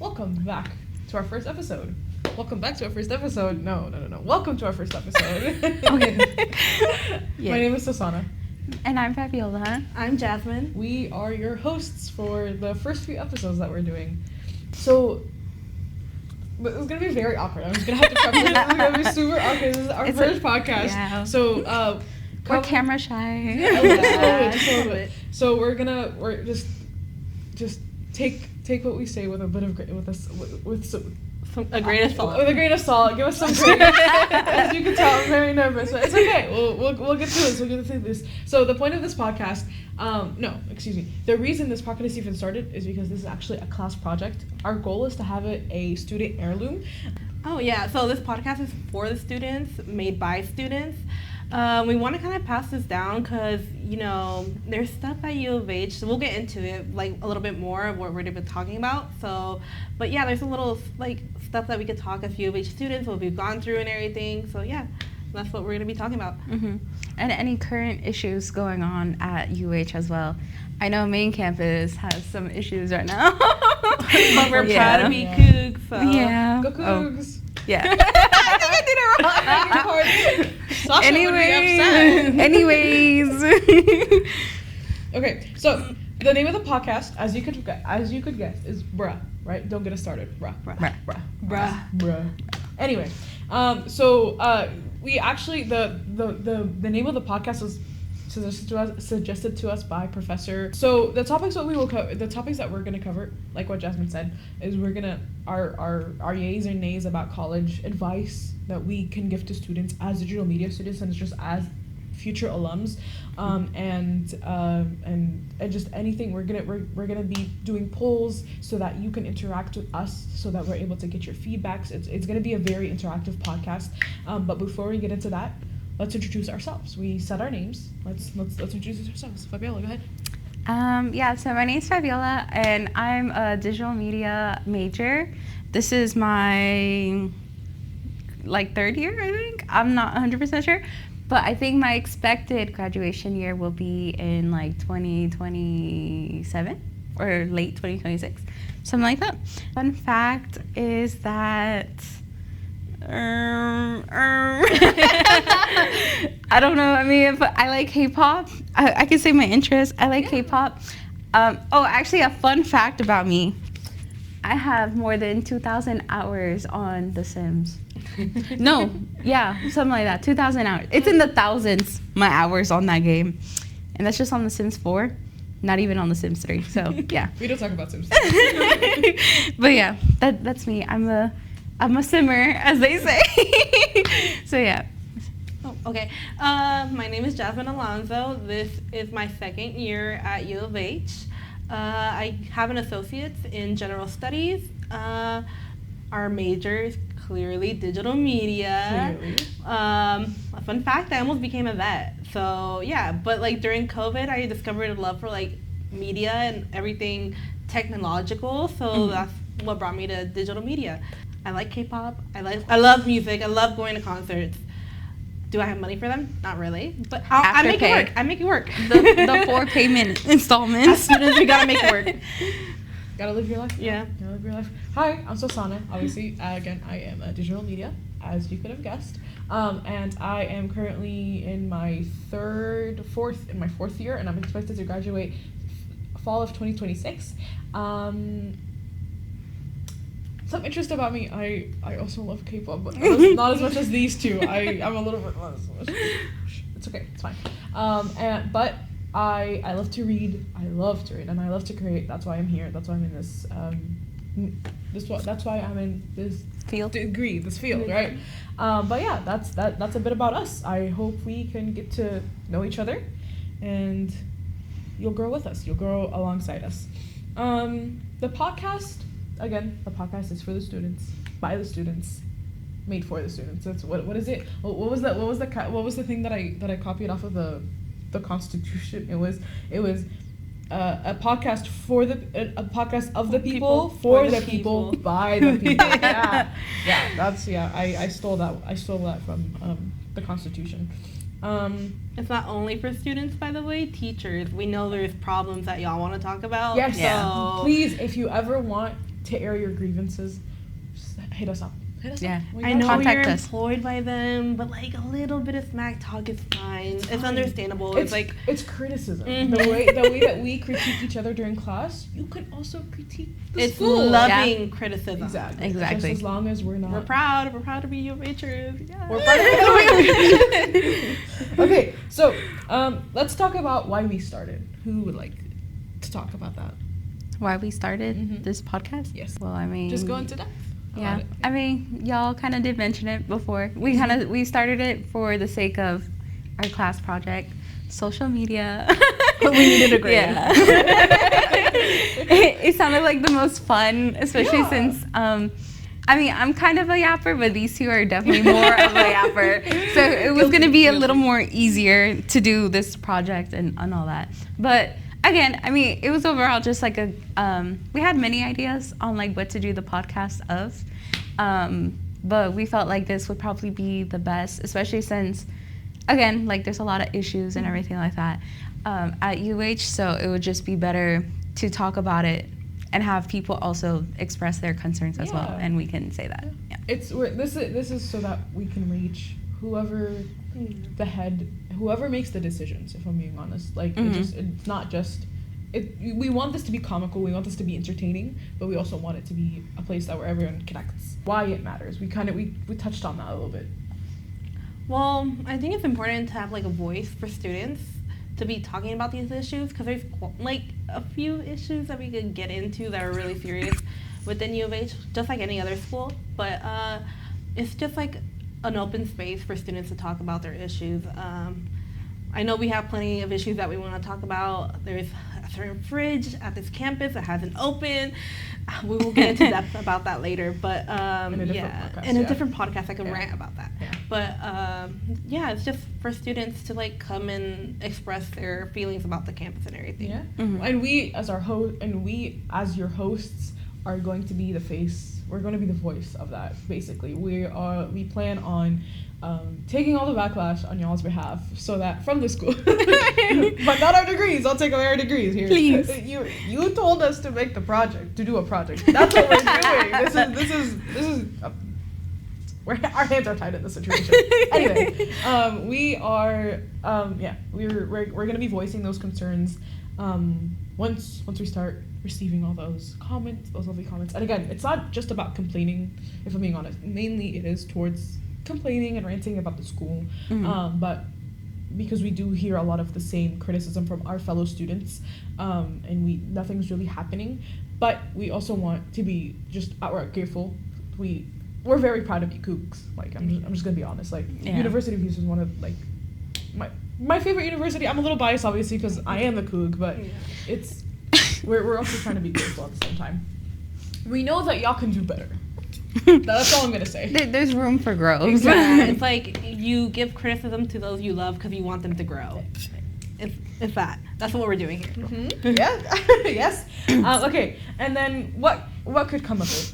Welcome back to our first episode. Welcome back to our first episode. No. Welcome to our first episode. Okay. My name is Susana. And I'm Fabiola. I'm Jasmine. We are your hosts for the first few episodes that we're doing. So, but it's going to be very awkward. I'm just going to have to preface this. It's going to be super awkward. This is our first podcast. Yeah. So, we're camera shy. Just a little bit. So we're just take what we say with a bit of A grain of salt. With a grain of salt. Give us some grain. As you can tell, I'm very nervous, but it's okay. We'll get through this. We'll get through this. So the point of this podcast, the reason this podcast even started is because this is actually a class project. Our goal is to have it a student heirloom. Oh yeah, so this podcast is for the students, made by students. We want to kind of pass this down because, there's stuff at U of H, so we'll get into it, like, a little bit more of what we're going to be talking about. So, but yeah, there's a little, stuff that we could talk as U of H students, what we've gone through and everything. So, yeah, that's what we're going to be talking about. Mm-hmm. And any current issues going on at UH as well. I know main campus has some issues right now. But we're proud to be Cougs, so. Yeah. Go Cougs. Yeah. I think I did it wrong. Sasha would be upset. Anyways. Okay, so the name of the podcast, as you could guess, is Bruh, right? Don't get us started. Bruh. Anyway, we actually the name of the podcast was suggested to us by Professor. So the topics that we're gonna cover, like what Jasmine said, is we're gonna our yays and nays about college advice that we can give to students as digital media students and just as future alums, and just anything. We're gonna be doing polls so that you can interact with us, so that we're able to get your feedbacks. It's gonna be a very interactive podcast. But before we get into that, let's introduce ourselves. We said our names. Let's introduce ourselves. Fabiola, go ahead. So my name's Fabiola, and I'm a digital media major. This is my third year, I think. I'm not 100% sure, but I think my expected graduation year will be in 2027 or late 2026, something like that. Fun fact is that I don't know. But I like K-pop. I can say my interest. I like K-pop. Actually, a fun fact about me. I have more than 2,000 hours on The Sims. No, yeah, something like that. 2,000 hours. It's in the thousands, my hours on that game. And that's just on The Sims 4. Not even on The Sims 3. So, yeah. We don't talk about Sims. But yeah, that's me. I'm a simmer, as they say. So yeah. Oh, okay. My name is Jasmine Alonzo. This is my second year at U of H. I have an associate's in general studies. Our major is clearly digital media. A fun fact, I almost became a vet. So yeah, but during COVID, I discovered a love for media and everything technological. So that's what brought me to digital media. I like K-pop. I love music. I love going to concerts. Do I have money for them? Not really. But I make it work. I make it work. The 4 payment installments. As soon as we gotta make it work. Gotta live your life. Yeah. Gotta live your life. Hi, I'm Susana. Obviously, again, I am a digital media, as you could have guessed. And I am currently in my fourth year, and I'm expected to graduate fall of 2026. Some interest about me, I also love K-pop, but not as much as these two. I'm a little bit less. It's okay, it's fine. But I love to read, and I love to create. That's why I'm here. That's why I'm in this. That's why I'm in this field, right? But yeah, that's a bit about us. I hope we can get to know each other, and you'll grow with us. You'll grow alongside us. The podcast. Again, the podcast is for the students, by the students, made for the students. That's what is it? What was the thing that I copied off of the Constitution? It was a podcast a podcast of the people for the people by the people. I stole that from the Constitution. It's not only for students, by the way, teachers. We know there's problems that y'all want to talk about. Yes. So Please, if you ever want to air your grievances, just hit us up. Yeah. I know Contact you're us. employed by them, but like a little bit of smack talk is fine. It's understandable. It's like it's criticism. Mhm. The way that we critique each other during class, you can also critique the it's school. loving criticism. Exactly. Exactly. Just as long as we're not. We're proud to be UFHers. Yeah. We're proud of it. Okay, so let's talk about why we started. Who would like to talk about that? Why we started Mhm. this podcast? Yes. Well, I mean, Just go into depth. yeah. About it. I mean, y'all kind of did mention it before. We started it for the sake of our class project, social media. But we needed a grade. Yeah. it sounded like the most fun, especially Yeah. since I mean, I'm kind of a yapper, but these two are definitely more of a yapper. So it was going to be a little more easier to do this project and all that. But again, I mean, it was overall just like a, we had many ideas on like what to do the podcast of. But we felt like this would probably be the best, especially since, again, like there's a lot of issues and everything like that at UH. So it would just be better to talk about it and have people also express their concerns as well, Yeah. and we can say that. Yeah. This is so that we can reach whoever whoever makes the decisions. If I'm being honest, like it's not just. We want this to be comical. We want this to be entertaining, but we also want it to be a place that where everyone connects. Why it matters. We touched on that a little bit. Well, I think it's important to have like a voice for students to be talking about these issues, because there's like a few issues that we could get into that are really serious within U of H, just like any other school. But it's just like an open space for students to talk about their issues. I know we have plenty of issues that we want to talk about. There's a certain fridge at this campus that hasn't opened. We will get into depth about that later, but in a different podcast I can rant about that. Yeah. But it's just for students to like come and express their feelings about the campus and everything. Yeah. Mhm. And we as your hosts are going to be the face. We're going to be the voice of that. Basically, we plan on taking all the backlash on y'all's behalf, so that from the school, but not our degrees. I'll take away our degrees here. Please. You told us to make the project, to do a project. That's what we're doing. This is. Our hands are tied in this situation. Anyway, we are. We're gonna be voicing those concerns. Once we start receiving all those lovely comments, and again, it's not just about complaining. If I'm being honest, mainly it is towards complaining and ranting about the school, but because we do hear a lot of the same criticism from our fellow students, and nothing's really happening, but we also want to be just outright grateful. We're very proud of you, Cougs. Like I'm just gonna be honest. Like University of Houston is one of like my favorite university. I'm a little biased, obviously, because I am a Coug, but it's we're also trying to be grateful at the same time. We know that y'all can do better. That's all I'm gonna say. There's room for growth. Yeah, it's like you give criticism to those you love because you want them to grow. It's that. That's what we're doing here. Mm-hmm. Yeah. Yes. Okay. And then what could come of it?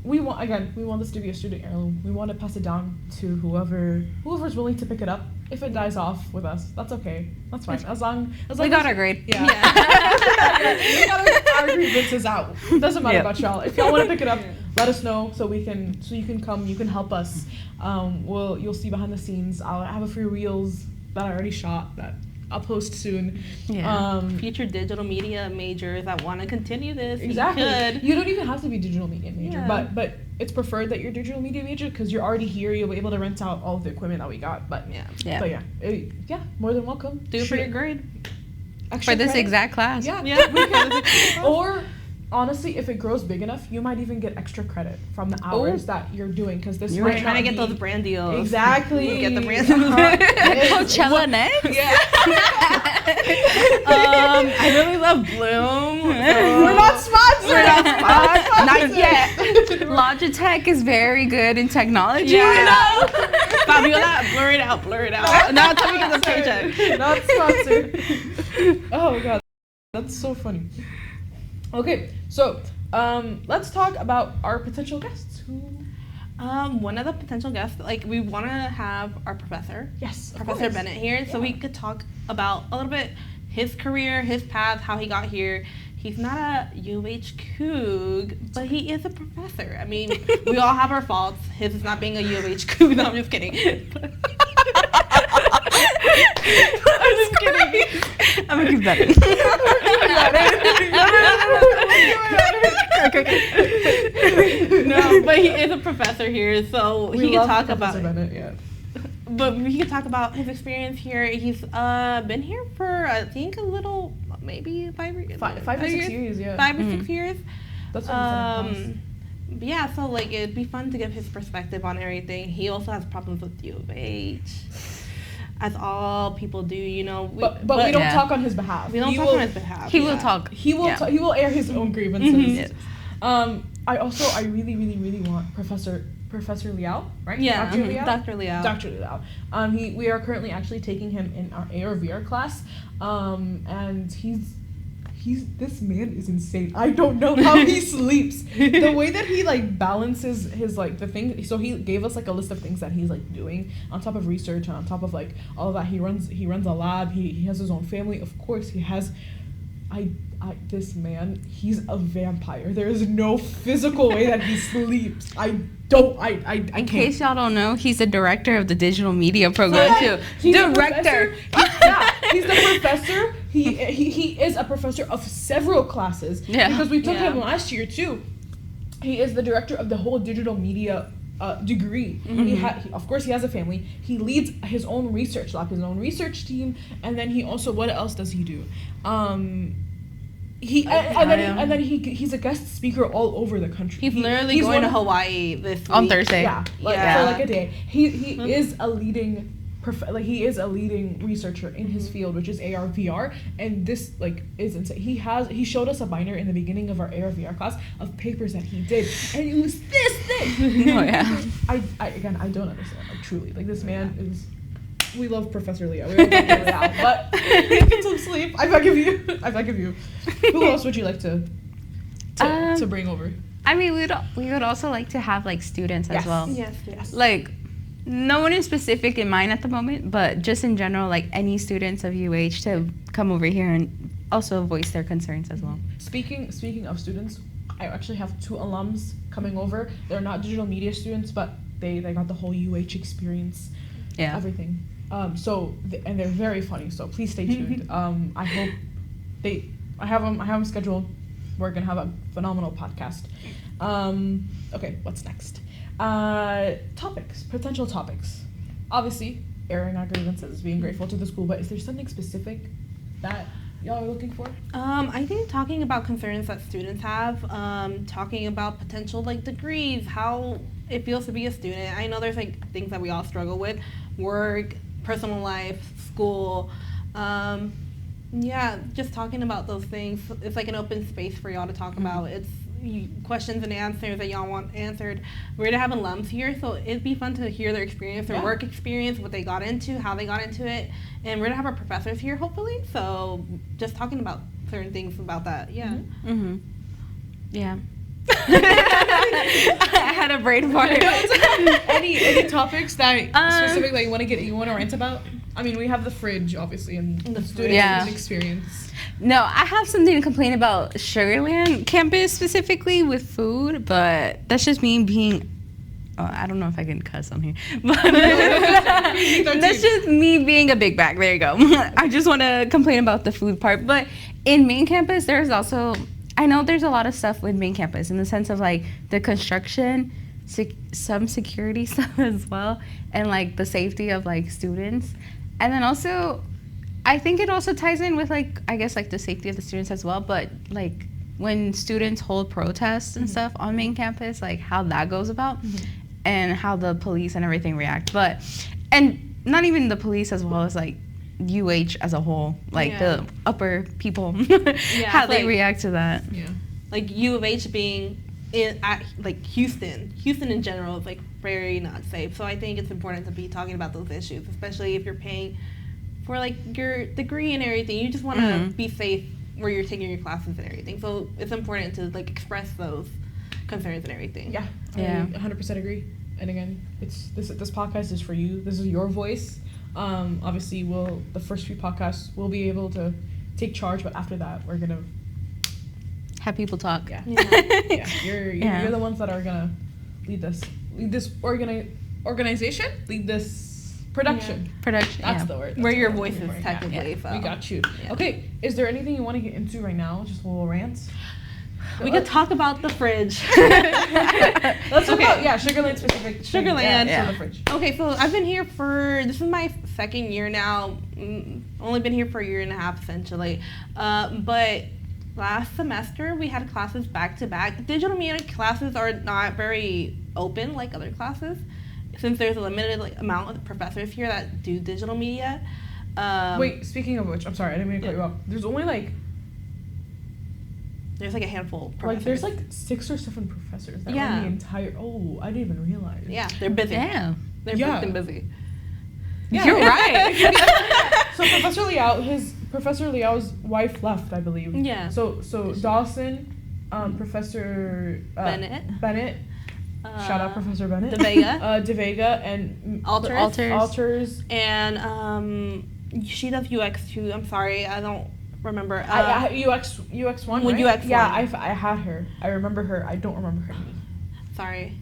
We want this to be a student heirloom. We want to pass it down to whoever's willing to pick it up. If it dies off with us, that's okay. That's fine. As long we got our grade. Yeah. We got our grievances out. Doesn't matter about y'all. If y'all want to pick it up, let us know so you can come. You can help us. You'll see behind the scenes. I'll have a few reels that I already shot that I'll post soon. Yeah. Future digital media majors that want to continue this. Exactly. You don't even have to be digital media major, Yeah. but it's preferred that you're digital media major because you're already here. You'll be able to rent out all of the equipment that we got. But more than welcome. Do it for your grade. Extra For this credit. exact class. Yeah. Yeah. We can. Or honestly, if it grows big enough, you might even get extra credit from the hours that you're doing because this We're might trying to not get be- those brand deals. Exactly. Get the brand deals. Coachella next. Yeah. I really love Bloom. We're not sponsored. Not yet. Logitech is very good in technology. Yeah. Fabiola, blur it out. Now tell me get the paycheck. Not sponsored. Oh god, that's so funny. Okay, so let's talk about our potential guests. Who? One of the potential guests, like we want to have our professor, Yes, of Professor course. Bennett here, so we could talk about a little bit his career, his path, how he got here. He's not a UH Coug, but he is a professor. I mean, we all have our faults. His is not being a UH Coug. No, I'm just kidding. I'm just kidding. I'm gonna keep that in. No, but he is a professor here, so he can talk about Professor Bennett, yeah. But he can talk about his experience here. He's been here for I think a little, maybe 5 or 6 years, yeah. 5 or 6 years. That's what he said in class. Yeah, so like it'd be fun to give his perspective on everything. He also has problems with U of H, as all people do, you know. But we don't talk on his behalf. We don't talk on his behalf. He will talk. He will air his own grievances. Yes. I really want Professor Liao, right? Yeah, Dr. Liao. Dr. Liao. Dr. Liao. We are currently actually taking him in our AR/VR class. And this man is insane. I don't know how he sleeps. The way that he like balances his like the thing. So he gave us like a list of things that he's like doing on top of research and on top of like all of that. He runs a lab. He has his own family. Of course, he has. This man, he's a vampire. There is no physical way that he sleeps. I In case y'all don't know, he's the director of the digital media program too. He's Director. He's the professor. He is a professor of several classes. Yeah. Because we took him last year too. He is the director of the whole digital media degree. Mm-hmm. Of course, he has a family. He leads his own research lab, his own research team, and then he also, what else does he do? He's a guest speaker all over the country. He's literally going to Hawaii this week. On Thursday. Yeah, for like a day. He is a leading researcher in his field, which is AR/VR, and this like is insane. He showed us a binder in the beginning of our AR/VR class of papers that he did, and it was this thing. Oh yeah. I don't understand. Like truly, like this man is. We love Professor Leo. We love Dr. Leo, but get some sleep. I beg of you. Who else would you like to bring over? I mean, we would also like to have like students as well. Yes. Like, no one is specific in mind at the moment, but just in general, like any students of UH to come over here and also voice their concerns as well. Speaking of students, I actually have 2 alums coming over. They're not digital media students, but they got the whole UH experience. Yeah. Everything. And they're very funny. So please stay tuned. I hope I have them scheduled. We're gonna have a phenomenal podcast. Okay, what's next? Potential topics. Obviously, airing our grievances, being grateful to the school. But is there something specific that y'all are looking for? I think talking about concerns that students have, talking about potential like degrees, how it feels to be a student. I know there's like things that we all struggle with, work, personal life, school. Just talking about those things. It's like an open space for y'all to talk about. It's questions and answers that y'all want answered. We're to have alums here, so it'd be fun to hear their experience, their work experience, what they got into, how they got into it. And we're to have our professors here, hopefully. So just talking about certain things about that. Yeah. Mm-hmm. Yeah. I had a brain fart. any topics that specifically you want to rant about? I mean, we have the fridge, obviously, and the student experience. No, I have something to complain about Sugarland campus specifically with food, but that's just me being. I don't know if I can cuss on here, but that's just me being a big bag. There you go. I just want to complain about the food part, but in main campus, there's also. I know there's a lot of stuff with main campus in the sense of like the construction, some security stuff as well, and like the safety of like students. And then also, I think it also ties in with like, I guess like the safety of the students as well, but like when students hold protests and stuff on main campus, like how that goes about and how the police and everything react. And not even the police as well as like UH as a whole, like the upper people, how they react to that. Yeah. Like U of H being like Houston in general is like very not safe. So I think it's important to be talking about those issues, especially if you're paying for like your degree and everything. You just want to be safe where you're taking your classes and everything. So it's important to like express those concerns and everything. Yeah. I 100% agree. And again, this podcast is for you. This is your voice. Obviously, the first few podcasts we'll be able to take charge, but after that, we're gonna have people talk. Yeah. Yeah. You're the ones that are gonna lead this organization, lead this production. Production. That's the word. Where That's your what I'm voice looking is for. technically. Yeah. So. We got you. Yeah. Okay, is there anything you want to get into right now? Just a little rants? We could talk about the fridge. Let's talk about Sugarland specific. Sugarland. Yeah. The fridge. Okay, so I've been here this is my second year now. Only been here for a year and a half essentially. But last semester we had classes back to back. Digital media classes are not very open like other classes, since there's a limited amount of professors here that do digital media. Wait, speaking of which, I'm sorry, I didn't mean to cut you off. There's only there's a handful of professors. there's 6 or 7 professors that run the entire. Oh, I didn't even realize. Yeah, they're busy. Damn. They're freaking busy. Yeah. You're right. So Professor Liao's wife left, I believe. Yeah. So Dawson, Professor Bennett. Shout out Professor Bennett. De Vega and Alters. And she does UX too. I'm sorry, I don't remember. UX1, With right? UX1. Yeah, I had her. I remember her. I don't remember her name. Sorry.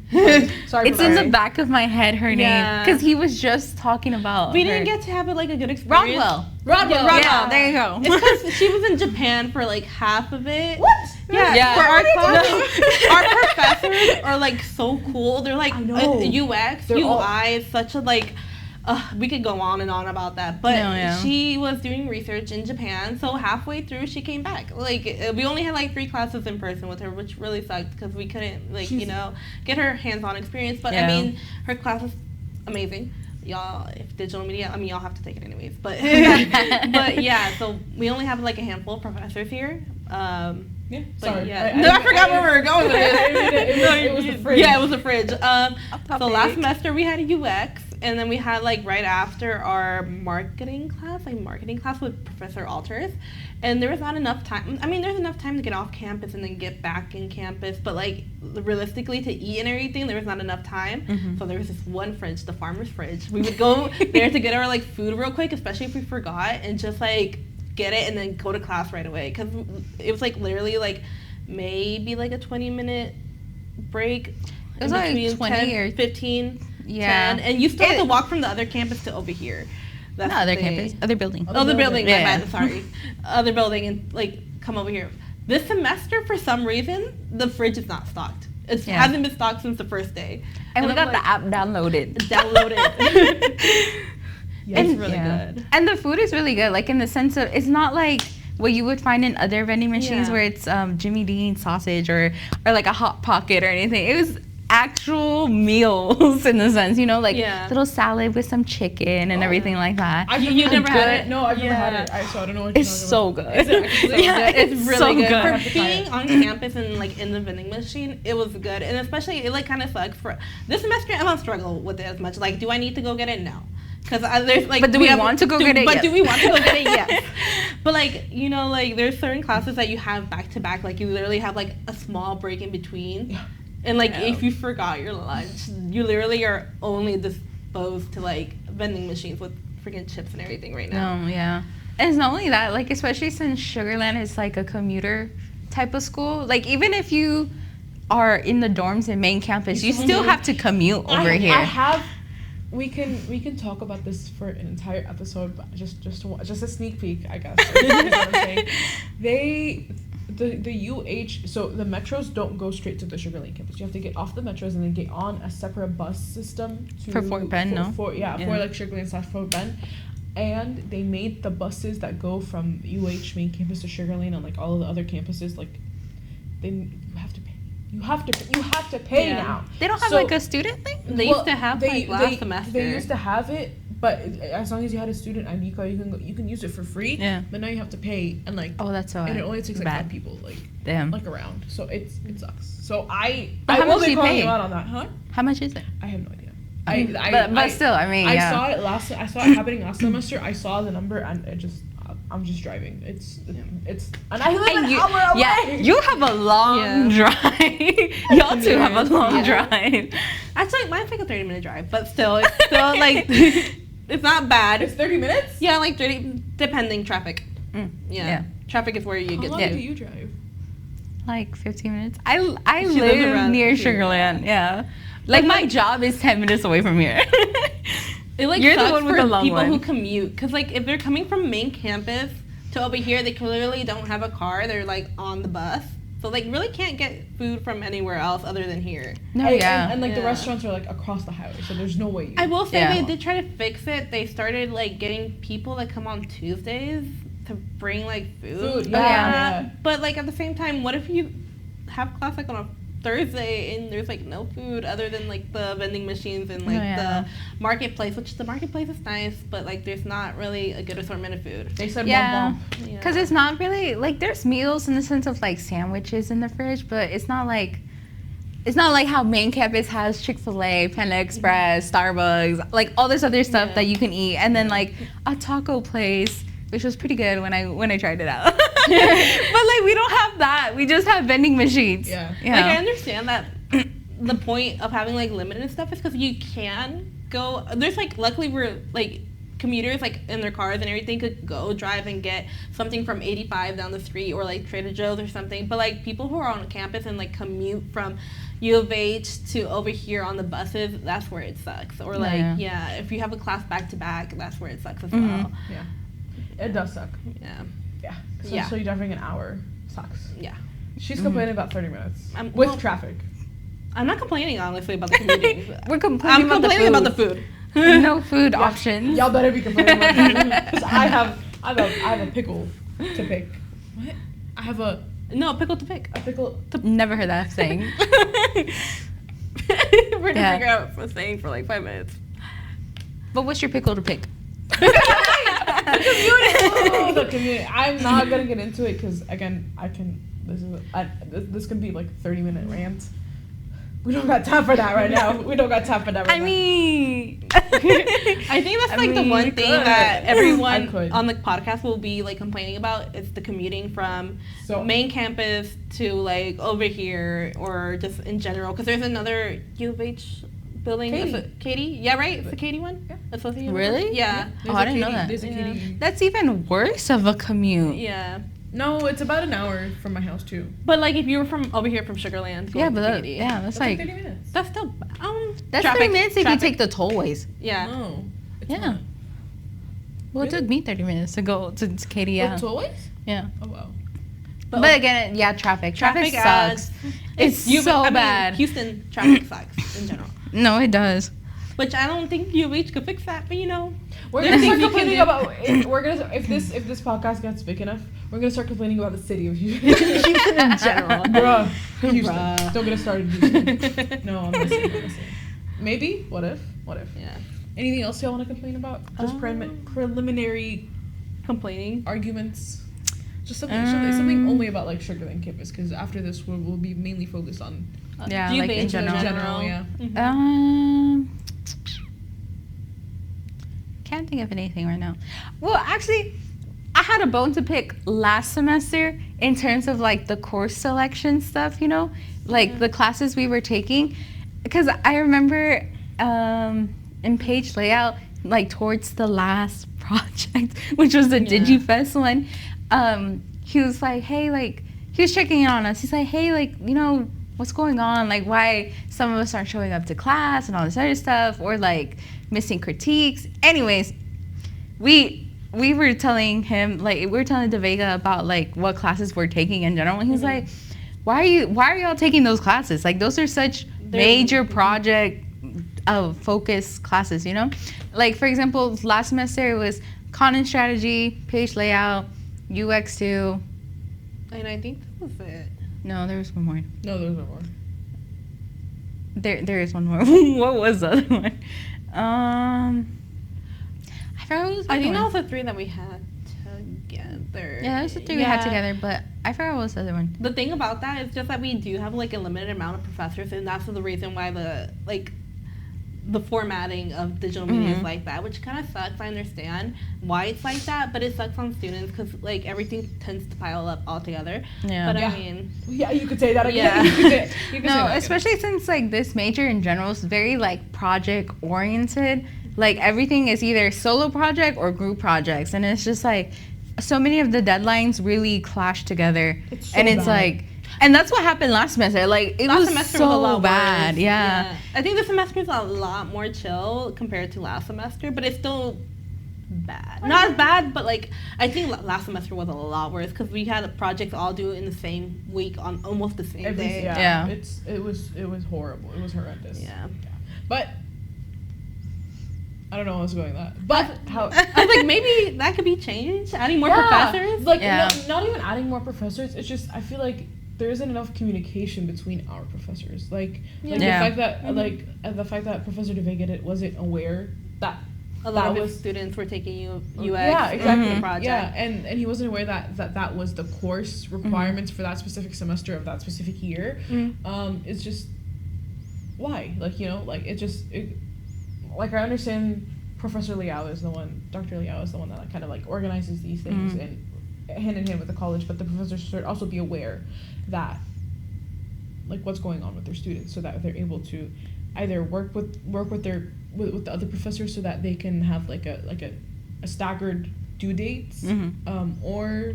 Sorry. It's in the back of my head, her name. Yeah. Because he was just talking about We her. didn't get to have a good experience. Rodwell. Yeah, Yeah, there you go. It's because she was in Japan for half of it. What? Yeah. For our class, our professors are so cool. They're I know. UX, They're UI. It's such a we could go on and on about that, but she was doing research in Japan, so halfway through she came back. We only had 3 classes in person with her, which really sucked because we couldn't get her hands-on experience. But I mean, her class is amazing. Y'all, if digital media, y'all have to take it anyways. But but yeah, so we only have a handful of professors here. Yeah. But Sorry. I forgot where we were going with it. It was the fridge. Yeah, it was the fridge. So last semester we had a UX, and then we had right after our marketing class with Professor Alters, and there was not enough time. I mean, there's enough time to get off campus and then get back in campus, but realistically to eat and everything, there was not enough time. Mm-hmm. So there was this one fridge, the farmer's fridge. We would go there to get our food real quick, especially if we forgot, and just get it and then go to class right away, because it was literally maybe a 20-minute break. It was 20 or 15. Yeah. 10, and you still have to walk from the other campus to over here. That's other campus, other building. Other building, Yeah. my bad, sorry. Other building, and come over here. This semester, for some reason, the fridge is not stocked. It hasn't been stocked since the first day. And we got the app downloaded. Yeah, it's really good. And the food is really good, in the sense of, it's not what you would find in other vending machines where it's Jimmy Dean sausage or a Hot Pocket or anything. It was actual meals in the sense, little salad with some chicken and everything like that. You never had it? No, I've never had it. So I don't know what you're It's talking so about. good. Is it actually It's really so good. good. For being on campus and in the vending machine, it was good. And especially it kind of sucks for this semester. I don't struggle with it as much. Do I need to go get it? No. Because there's But do we want to go get it? But Yes. do we want to go get it? Yes. But there's certain classes that you have back to back. You literally have a small break in between. Yeah. And if you forgot your lunch, you literally are only disposed to vending machines with freaking chips and everything right now. No, yeah. And it's not only that, especially since Sugarland is a commuter type of school. Even if you are in the dorms and main campus, you still have to commute over here. We can talk about this for an entire episode, but just a sneak peek, I guess. Is what I'm saying. The UH, so the metros don't go straight to the Sugar Lane campus. You have to get off the metros and then get on a separate bus system For Fort Bend, for Sugar Lane / Fort Bend. And they made the buses that go from UH main campus to Sugar Lane and all of the other campuses you have to pay. You have to pay now. They don't have a student thing? They used to have last semester. They used to have it, but as long as you had a student ID card, you can use it for free. Yeah. But now you have to pay and oh, that's so and it only takes 5 people damn around. So it sucks. So I how will much be do you calling pay? you out on that, huh? How much is it? I have no idea. But still, I mean, I saw it happening last semester. I saw the number and I'm just driving. And I live an hour away. Yeah, you have a long drive. Y'all two have a long drive. Actually, mine's a 30-minute drive, but still, it's still it's not bad. It's 30 minutes? Yeah, 30, depending traffic. Yeah. Traffic is where you How get long to. do you drive? Like 15 minutes. I She lives live around near here. Sugarland. Yeah. Like my job is 10 minutes away from here. It like You're the sucks one with for the long people one. who commute, because like if they're coming from main campus to over here, they clearly don't have a car. They're like on the bus, so like really can't get food from anywhere else other than here. No, And- yeah. And like the Yeah. restaurants are like across the highway, so there's no way. I will say Yeah. they did try to fix it. They started like getting people that come on Tuesdays to bring like food. Food, yeah. But like at the same time, what if you have class like on a Thursday and there's like no food other than like the vending machines and like yeah. the marketplace, which the marketplace is nice, but like there's not really a good assortment of food. They said Yeah. bump bump. Yeah. Because it's not really like there's meals in the sense of like sandwiches in the fridge, but it's not like how main campus has Chick-fil-A, Panda Express, Starbucks, like all this other stuff Yeah. that you can eat, and then like a taco place, which was pretty good when I tried it out. But like we don't have that. We just have vending machines. Yeah. Like I understand that the point of having like limited stuff is because you can go. There's like luckily we're like commuters like in their cars and everything could go drive and get something from 85 down the street or like Trader Joe's or something. But like people who are on campus and like commute from U of H to over here on the buses, that's where it sucks. Or like if you have a class back to back, that's where it sucks as well. Yeah. It does suck. Yeah. Yeah. Yeah. So you're driving an hour sucks. Yeah. She's complaining about 30 minutes with Well, traffic. I'm not complaining honestly about the commuting. We're complaining I'm about complaining the about the food. food. No food options. Y'all better be complaining about that. 'Cause I have a pickle to pick. What? I have a No, pickle to pick. pickle. Never heard that saying. We're gonna Yeah. figure out a saying for like 5 minutes. But what's your pickle to pick? Oh, the community. I'm not gonna get into it because again, this can be like 30-minute rant. We don't got time for that right now. We don't got time for that right I now. mean, I think that's like the one thing that I everyone could. on the podcast will be like complaining about is the commuting from So- main campus to like over here or just in general. Because there's another U of H building. Katie. Katie? Yeah, right? It's the Katie one? Yeah. Associated Really? University? Yeah. Oh, I didn't know that. There's a Yeah. Katie. that's even worse of a commute. Yeah. No, it's about an hour from my house too. But like if you were from over here from Sugarland, going Yeah, to but Katie, that's That's like 30 minutes. that's still that's traffic, 30 minutes if traffic. you take the tollways. Yeah. No. It's Yeah. not. Well, it took me 30 minutes to go to Katie. Yeah. With tollways? Yeah. Oh wow. But again, yeah, traffic. Traffic adds- sucks. It's so bad. Houston traffic sucks in general. No, it does. Which I don't think U of H could fix that, but you know. We're There's gonna start things you can complaining do. about. We're gonna if this podcast gets big enough, we're gonna start complaining about the city of Houston. Houston in general. Bruh. Houston. Bruh. Don't get us started, Houston. No, I'm listening. Maybe. What if? What if? Yeah. Anything else y'all want to complain about? Just preliminary Complaining. arguments. Just something only about like Sugarland campus, because after this we'll be mainly focused on Yeah, U of like in H general. general. Yeah. Mhm. Can't think of anything right now. Well, actually, I had a bone to pick last semester in terms of like the course selection stuff, you know, like the classes we were taking. Because I remember in page layout, like towards the last project, which was the DigiFest one, he was like, hey, like, he was checking in on us. He's like, hey, like, you know, what's going on? Like, why some of us aren't showing up to class and all this other stuff, or like missing critiques. Anyways, we were telling him, like, we were telling DeVega about like what classes we're taking in general. And he was like, why are y'all taking those classes? Like, those are such major project focus classes, you know? Like, for example, last semester it was content strategy, page layout, UX2. And I think that was it. No, there was one more. No, there's no more. There is one more. What was the other one? I forgot what was the I other think that one. was the 3 that we had together. Yeah, that was the 3 we had together, but I forgot what was the other one. The thing about that is just that we do have like a limited amount of professors, and that's the reason why the formatting of digital media is like that, which kind of sucks. I understand why it's like that, but it sucks on students because like everything tends to pile up all together. Yeah. But Yeah. I mean, Yeah, you could say that again. Yeah. You could say No, that again. especially since like this major in general is very like project oriented. Like everything is either solo project or group projects, and it's just like so many of the deadlines really clash together. It's so And it's bad. like And that's what happened last semester. Like, it Last was semester so was a lot bad. worse. Yeah. I think this semester is a lot more chill compared to last semester, but it's still bad. Not as bad, but like I think last semester was a lot worse because we had projects all due in the same week on almost the same day. Yeah. It was horrible. It was horrendous. Yeah. But I don't know what's going on. But how I was like, maybe that could be changed. Adding more professors. Like not even adding more professors. It's just I feel like there isn't enough communication between our professors. Like the fact that the fact that Professor DeVega wasn't aware that a lot of his students were taking UX exactly. project. Yeah, and he wasn't aware that was the course requirements for that specific semester of that specific year. It's just why? Like, you know, like like I understand Professor Liao is the one, Dr. Liao is the one that kind of like organizes these things and hand in hand with the college, but the professors should also be aware that like what's going on with their students so that they're able to either work with the other professors so that they can have like a staggered due dates, or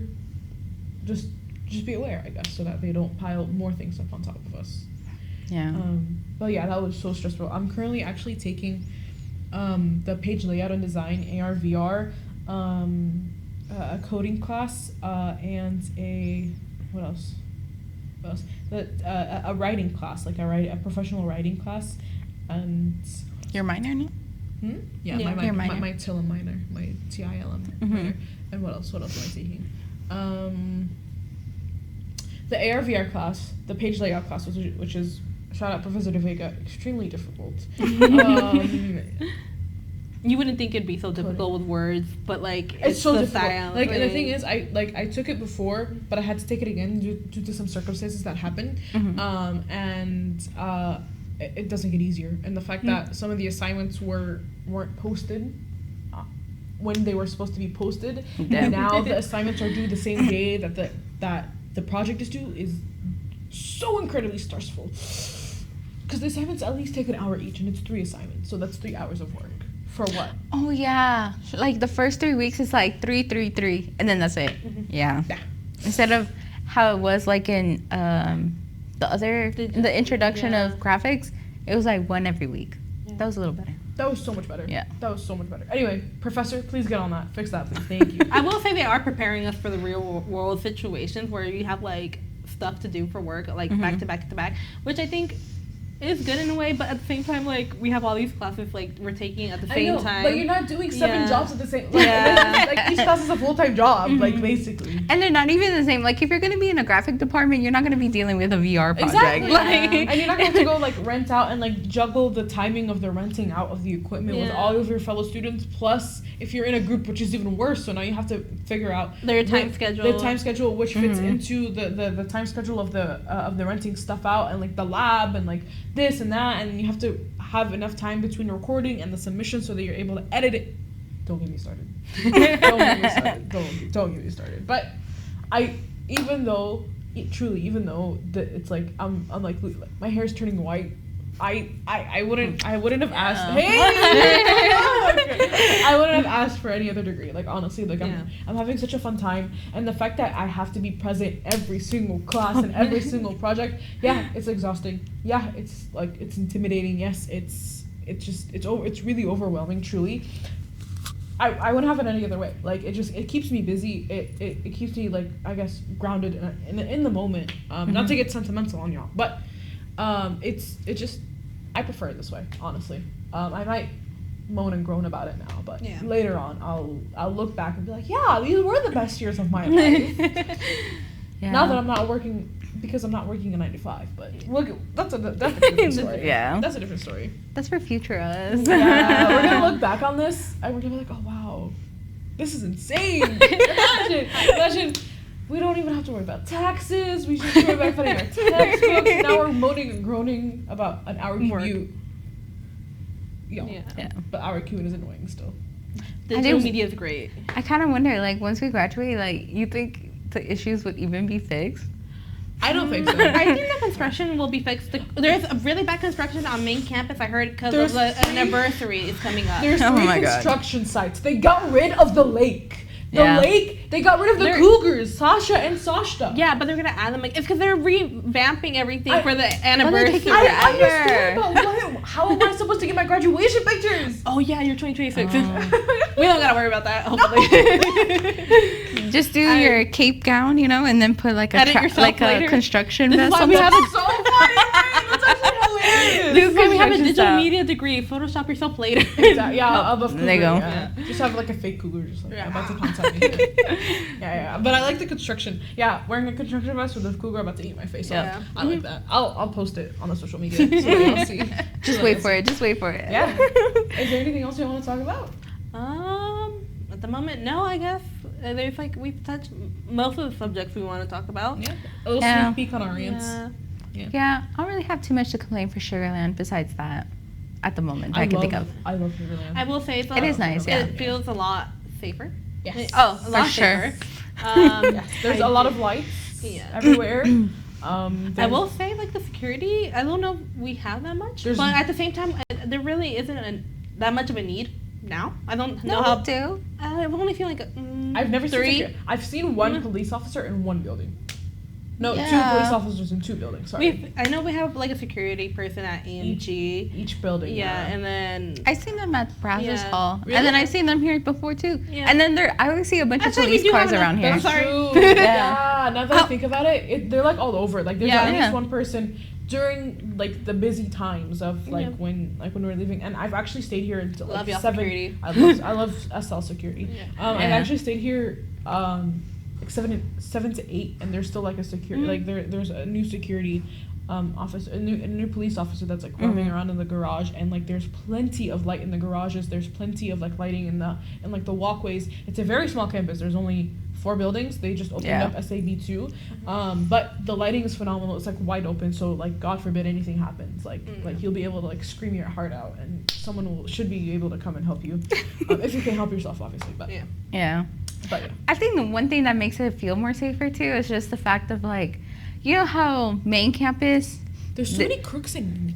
just be aware, I guess, so that they don't pile more things up on top of us. Yeah. But yeah, that was so stressful. I'm currently actually taking the page layout and design AR/VR, a coding class, and a what else? A writing class, like a professional writing class, and your minor, no? Yeah, my TILM minor, my TILM minor, and what else am I taking? The AR/VR class, the page layout class, which is, shout out Professor DeVega, extremely difficult. You wouldn't think it'd be so difficult with words, but like it's so difficult. Style. Like, and the thing is, I took it before, but I had to take it again due to some circumstances that happened, it doesn't get easier. And the fact that some of the assignments weren't posted when they were supposed to be posted, and now the assignments are due the same day that the project is due is so incredibly stressful. Because the assignments at least take an hour each, and it's 3 assignments, so that's 3 hours of work. For what? Oh yeah, like the first 3 weeks is like 3, 3, 3, and then that's it. Yeah. Instead of how it was like in the introduction of graphics, it was like 1 every week. That was a little better. That was so much better. Yeah. That was so much better. Anyway, Professor, please get on that. Fix that, please. Thank you. I will say they are preparing us for the real world situations where you have like stuff to do for work, like back to back to back, which I think is good in a way, but at the same time, like, we have all these classes, like, we're taking at the same time. But you're not doing 7 jobs at the same time. Like, each class is a full-time job, like, basically. And they're not even the same. Like, if you're going to be in a graphic department, you're not going to be dealing with a VR project. Exactly. Like, and you're not going to go, like, rent out and, like, juggle the timing of the renting out of the equipment with all of your fellow students. Plus, if you're in a group, which is even worse, so now you have to figure out their time schedule. The time schedule, which fits into the time schedule of the renting stuff out, and, like, the lab, and, like, this and that, and you have to have enough time between the recording and the submission so that you're able to edit it. Don't get me started. Don't get me started. But even though it's like I'm like my hair's turning white, I wouldn't have asked. Hey, I wouldn't have asked for any other degree. Like, honestly, like I'm having such a fun time, and the fact that I have to be present every single class and every single project, it's exhausting. Yeah, it's like it's intimidating. Yes, it's really overwhelming. Truly. I wouldn't have it any other way. Like, it keeps me busy. It keeps me, like, I guess, grounded in the moment. Not to get sentimental on y'all, but I prefer it this way, honestly. I might moan and groan about it now, but later on I'll look back and be like, yeah, these were the best years of my life. Now that I'm not working, because I'm not working a 9 to 5, but look, that's a different story. That's a different story. That's for future us. Yeah, we're gonna look back on this and we're gonna be like, oh wow, this is insane. Imagine. We don't even have to worry about taxes. We just worry about funding our textbooks. Now we're moaning and groaning about an hour commute. Yeah. But our commute is annoying still. Digital media is great. I kind of wonder, like, once we graduate, like, you think the issues would even be fixed? I don't think so. I think the construction will be fixed. There's a really bad construction on main campus, I heard, because of the anniversary is coming up. There's 3 construction sites. They got rid of the lake. The lake, they got rid of the cougars, Sasha and Sashta. Yeah, but they're gonna add them. Like, it's because they're revamping everything for the anniversary. I understand, but how am I supposed to get my graduation pictures? Oh yeah, you're 2026. We don't gotta worry about that. Hopefully. Just do your cape gown, and then put like a construction vest on we top. have So funny, dude. It's actually hilarious. This is why we have a construction digital stuff. media degree. Photoshop yourself later. Exactly. Yeah, of cougar. There you go. Yeah. Just have like a fake cougar, just like about to pounce at me. Yeah. But I like the construction. Yeah, wearing a construction vest with a cougar about to eat my face off. Yeah. I like that. I'll post it on the social media so y'all see. Just wait for it. Just wait for it. Yeah. Is there anything else you want to talk about? At the moment, no. I guess there's we've touched most of the subjects we want to talk about. Yeah. A little sneak peek on our ends. Yeah, I don't really have too much to complain for Sugarland besides that at the moment I can think of. I love Sugarland. I will say it is nice, yeah. It feels a lot safer. Yes. Oh, a lot for sure. safer. Yes. There's a lot of lights everywhere. I will say, the security, I don't know if we have that much. But at the same time, there really isn't that much of a need now. I don't know how. Do. I've only seen I've never 3. seen I've seen one police officer in one building. No, 2 Yeah. police officers in 2 buildings. Sorry. I know we have a security person at AMG. Each building. Yeah, and then I've seen them at Brazos Yeah. Hall. Really? And then I've seen them here before too. Yeah. And then I always see a bunch of Actually, we police do have cars around here. I'm sorry. True. Yeah. Yeah. Now that I think about it, they're all over. There's at least Yeah. one person during the busy times of when we're leaving. And I've actually stayed here until Love y'all 7. security. I love SL security. Yeah. I've actually stayed here 7 to 8, and there's still a security there's a new security officer, a new police officer that's roaming around in the garage, and there's plenty of light in the garages. There's plenty of lighting in the walkways. It's a very small campus. There's only 4 buildings. They just opened up SAB2, but the lighting is phenomenal. It's wide open, so God forbid anything happens, you'll be able to scream your heart out, and someone should be able to come and help you if you can help yourself, obviously. But Yeah. But yeah. I think the one thing that makes it feel more safer too is just the fact of how main campus. There's so many crooks and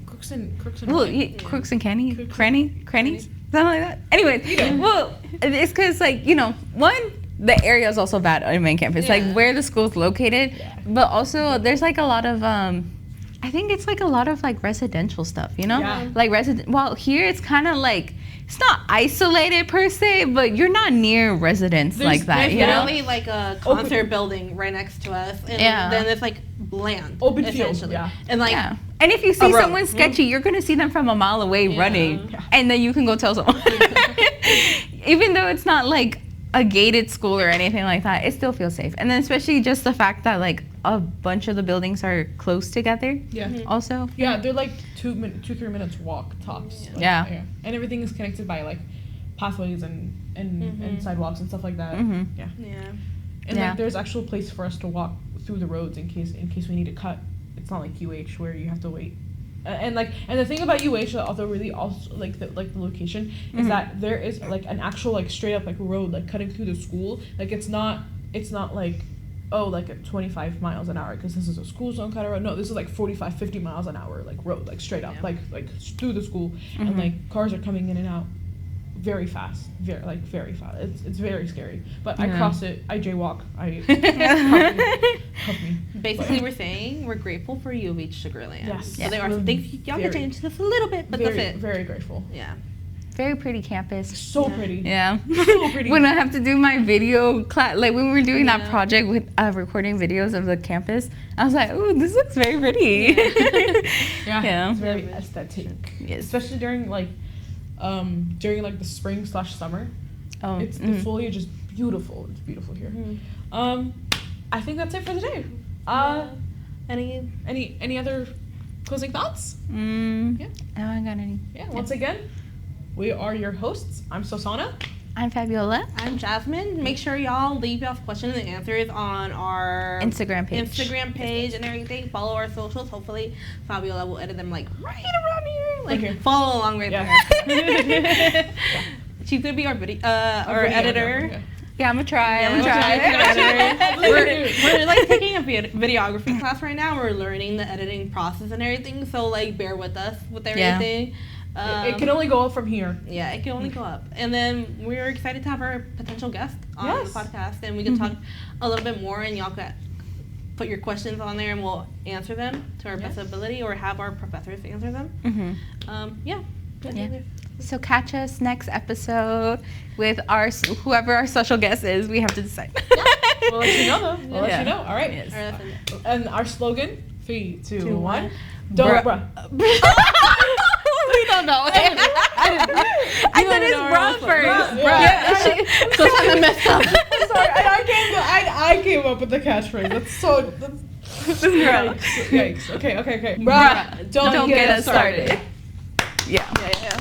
crooks and Crooks and crannies, something like that. Anyway, well, it's because one, the area is also bad on main campus, where the school's located, but also there's a lot of I think it's a lot of residential stuff, Well, here it's kind of it's not isolated per se, but you're not near residents like that, There's literally a concert building right next to us, and then it's land, open field, essentially. And if you see someone sketchy, you're gonna see them from a mile away running, and then you can go tell someone. Even though it's not a gated school or anything like that, it still feels safe. And then especially just the fact that a bunch of the buildings are close together. Yeah. Also. Yeah, they're 2-3 minutes walk tops. And everything is connected by pathways and sidewalks and stuff like that. Yeah. And there's actual place for us to walk through the roads in case we need to cut. It's not like UH where you have to wait. And the thing about UH, although really also the location is that there is an actual straight up road cutting through the school. It's not at 25 miles an hour because this is a school zone kind of road. No, this is 45-50 miles an hour road straight up through the school, and cars are coming in and out very fast, very fast. It's very scary. But I cross it. I jaywalk. Help me. Basically, we're saying we're grateful for U of H Sugarland. Yes. So there are some things y'all can change just a little bit, but that's it. Very grateful. Yeah. Very pretty campus. So pretty. Yeah. So pretty. When I have to do my video class, when we were doing that project with recording videos of the campus, I was like, "Ooh, this looks very pretty." Yeah. It's very aesthetic. Yes. Especially during the spring/summer. Oh. The foliage is beautiful. It's beautiful here. I think that's it for today. Any other closing thoughts? Yeah. I don't got any. Yeah. Once again, we are your hosts. I'm Sosana. I'm Fabiola. I'm Jasmine. Make sure y'all leave y'all's questions and answers on our Instagram page and everything. Follow our socials. Hopefully, Fabiola will edit them right around here. Follow along right there. She's gonna be our our editor. Yeah, I'm gonna try. We're taking a videography class right now. We're learning the editing process and everything. So bear with us with everything. It can only go up from here. Yeah, it can only go up. And then we're excited to have our potential guest on Yes. the podcast, and we can talk a little bit more, and y'all can put your questions on there, and we'll answer them to our best ability, or have our professors answer them. Yeah. So catch us next episode with whoever our special guest is. We have to decide. We'll let you know though. We'll let you know. All right. Yes. All right, that's it. And our slogan: 3, 2, 2, 1. 1. Don't, bruh. We don't know. I said it's bruh first. Bruh. Yeah. So kind of messed up. I'm sorry, I came up with the catchphrase. That's yikes. Okay. Bruh, don't get us started. Yeah. Yeah.